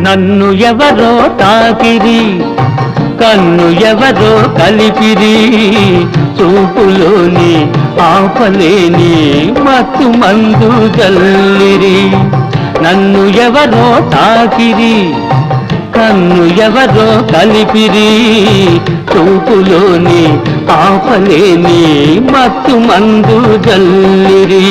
నన్ను ఎవరో తాకిరి, కన్ను ఎవరో కలిపిరి, చూపులోని ఆపలేని మత్తు మందు జల్లిరి. నన్ను ఎవరో తాకిరి, కన్ను ఎవరో కలిపిరి, చూపులోని ఆపలేని మత్తు మందు జల్లిరి.